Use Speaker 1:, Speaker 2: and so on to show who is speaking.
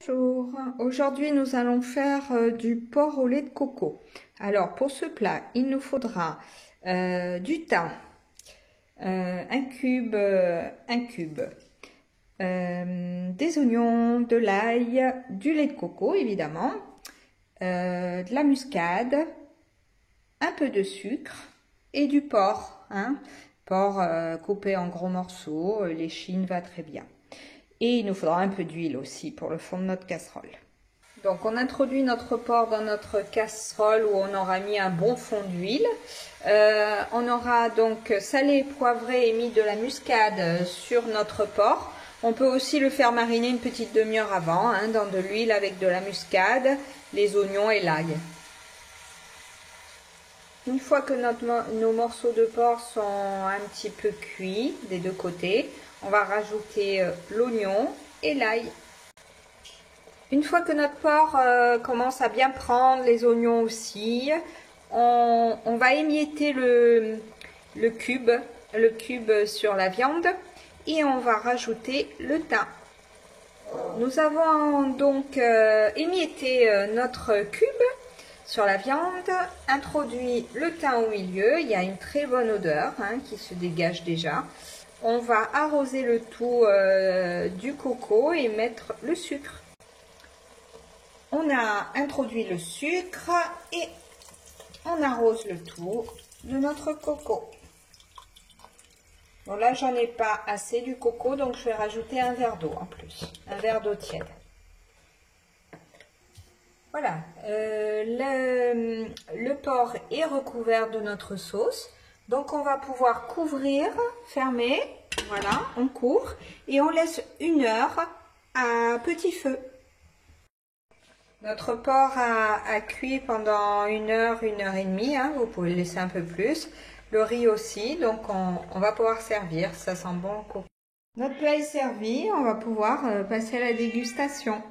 Speaker 1: Bonjour, aujourd'hui nous allons faire du porc au lait de coco. Alors pour ce plat, il nous faudra du thym, un cube, des oignons, de l'ail, du lait de coco évidemment, de la muscade, un peu de sucre et du porc. Porc coupé en gros morceaux, l'échine va très bien. Et il nous faudra un peu d'huile aussi pour le fond de notre casserole. Donc on introduit notre porc dans notre casserole où on aura mis un bon fond d'huile. On aura donc salé, poivré et mis de la muscade sur notre porc. On peut aussi le faire mariner une petite demi-heure avant dans de l'huile avec de la muscade, les oignons et l'ail. Une fois que nos morceaux de porc sont un petit peu cuits des deux côtés, on va rajouter l'oignon et l'ail. Une fois que notre porc commence à bien prendre, les oignons aussi, on va émietter le cube sur la viande et on va rajouter le thym. Nous avons donc émietté notre cube sur la viande, introduit le thym au milieu, il y a une très bonne odeur qui se dégage déjà. On va arroser le tout du coco et mettre le sucre. On a introduit le sucre et on arrose le tout de notre coco. Bon là j'en ai pas assez du coco donc je vais rajouter un verre d'eau en plus, un verre d'eau tiède. Voilà, le porc est recouvert de notre sauce. Donc on va pouvoir couvrir, fermer, voilà, on couvre et on laisse 1 heure à petit feu. Notre porc a cuit pendant 1 heure, 1 heure et demie, vous pouvez le laisser un peu plus. Le riz aussi, donc on va pouvoir servir, ça sent bon le coco. Notre plat est servi, on va pouvoir passer à la dégustation.